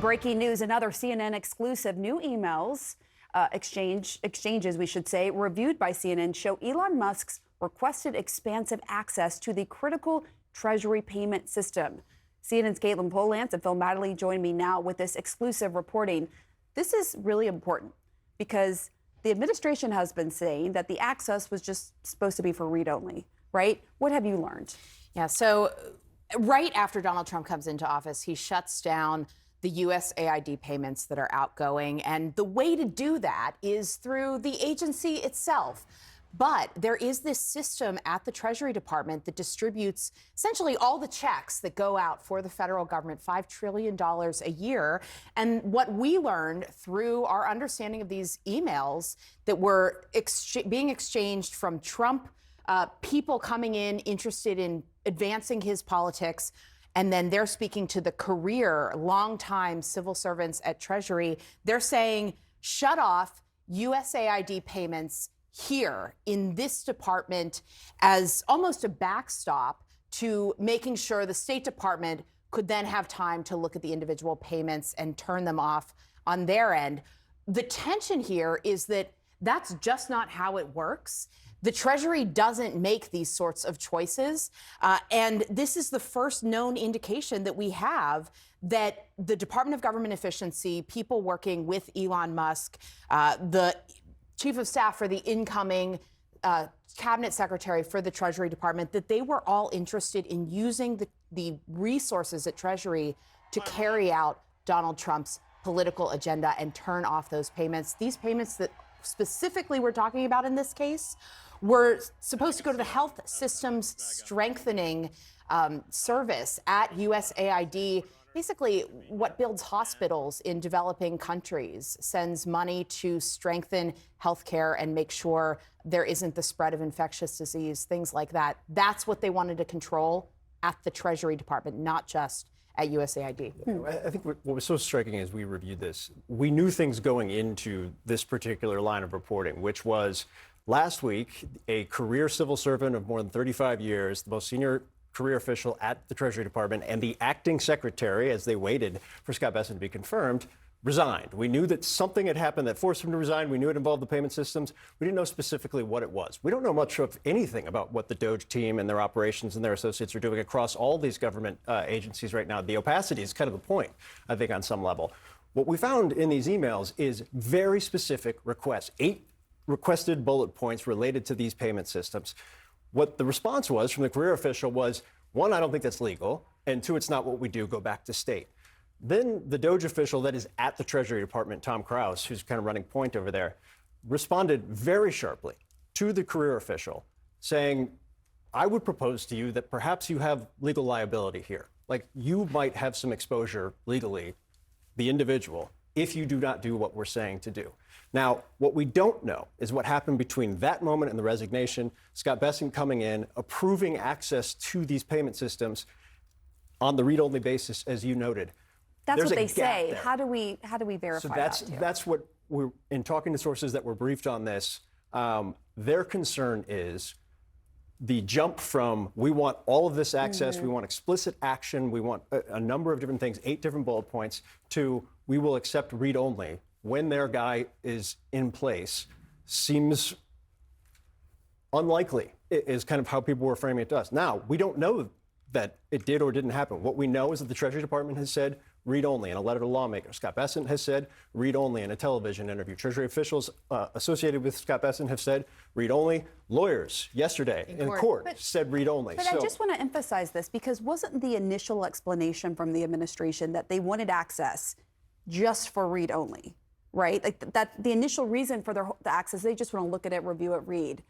Breaking news, another CNN exclusive. New emails, exchanges, we should say, reviewed by CNN show Elon Musk's requested expansive access to the critical Treasury payment system. CNN's Caitlin Polantz and Phil Madley join me now with this exclusive reporting. This is really important because the administration has been saying that the access was just supposed to be for read only, right? What have you learned? Yeah, so right after Donald Trump comes into office, he shuts down the USAID payments that are outgoing. And the way to do that is through the agency itself. But there is this system at the Treasury Department that distributes essentially all the checks that go out for the federal government, $5 trillion a year. And what we learned through our understanding of these emails that were being exchanged from Trump, people coming in interested in advancing his politics, and then they're speaking to the career, longtime civil servants at Treasury. They're saying, shut off USAID payments here in this department as almost a backstop to making sure the State Department could then have time to look at the individual payments and turn them off on their end. The tension here is that that's just not how it works. The Treasury doesn't make these sorts of choices. And this is the first known indication that we have that the Department of Government Efficiency, people working with Elon Musk, the chief of staff for the incoming cabinet secretary for the Treasury Department, that they were all interested in using the resources at Treasury to carry out Donald Trump's political agenda and turn off those payments. These payments that specifically we're talking about in this case were supposed to go to the health systems strengthening service at USAID. Basically, what builds hospitals in developing countries, sends money to strengthen healthcare and make sure there isn't the spread of infectious disease, things like that. That's what they wanted to control at the Treasury Department, not just at USAID. I think what was so striking as we reviewed this, we knew things going into this particular line of reporting, which was last week, a career civil servant of more than 35 years, the most senior career official at the Treasury Department, and the acting secretary, as they waited for Scott Bessent to be confirmed, resigned. We knew that something had happened that forced him to resign. We knew it involved the payment systems. We didn't know specifically what it was. We don't know much of anything about what the DOJ team and their operations and their associates are doing across all these government agencies right now. The opacity is kind of the point, I think, on some level. What we found in these emails is very specific requests, 8 requested bullet points related to these payment systems. What the response was from the career official was, 1, I don't think that's legal, and 2, it's not what we do, go back to state. Then the DOJ official that is at the Treasury Department, Tom Krause, who's kind of running point over there, responded very sharply to the career official, saying, I would propose to you that perhaps you have legal liability here. Like, you might have some exposure legally, the individual, if you do not do what we're saying to do. Now, what we don't know is what happened between that moment and the resignation, Scott Bessent coming in, approving access to these payment systems on the read-only basis, as you noted. That's There's what they say. there. How do we verify that? So that's what we're, in talking to sources that were briefed on this, their concern is the jump from we want all of this access, we want explicit action, we want a number of different things, 8 different bullet points, to we will accept read-only when their guy is in place seems unlikely, is kind of how people were framing it to us. Now, we don't know that it did or didn't happen. What we know is that the Treasury Department has said read-only in a letter to lawmakers. Scott Bessent has said read-only in a television interview. Treasury officials associated with Scott Bessent have said read-only. Lawyers yesterday in court said read-only. But I just want to emphasize this because wasn't the initial explanation from the administration that they wanted access just for read-only, right? Like that the initial reason for the access, they just want to look at it, review it, read.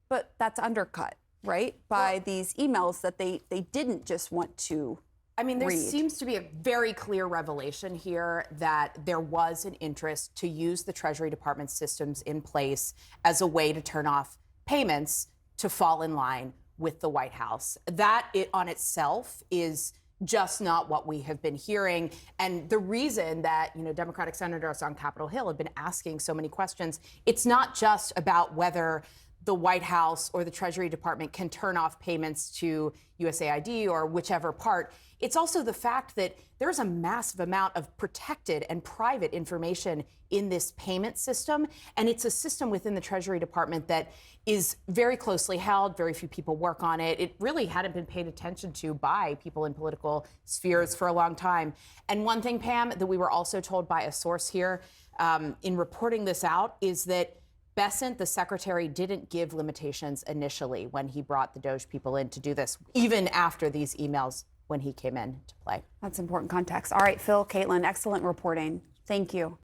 But that's undercut, right, by these emails that they didn't just want to I mean, there read. Seems to be a very clear revelation here that there was an interest to use the Treasury Department systems in place as a way to turn off payments to fall in line with the White House. That on itself is just not what we have been hearing. And the reason that, Democratic senators on Capitol Hill have been asking so many questions, it's not just about whether the White House or the Treasury Department can turn off payments to USAID or whichever part. It's also the fact that there's a massive amount of protected and private information in this payment system. And it's a system within the Treasury Department that is very closely held. Very few people work on it. It really hadn't been paid attention to by people in political spheres for a long time. And one thing, Pam, that we were also told by a source here in reporting this out is that Bessent, the secretary, didn't give limitations initially when he brought the Doge people in to do this, even after these emails when he came in to play. That's important context. All right, Phil, Caitlin, excellent reporting. Thank you.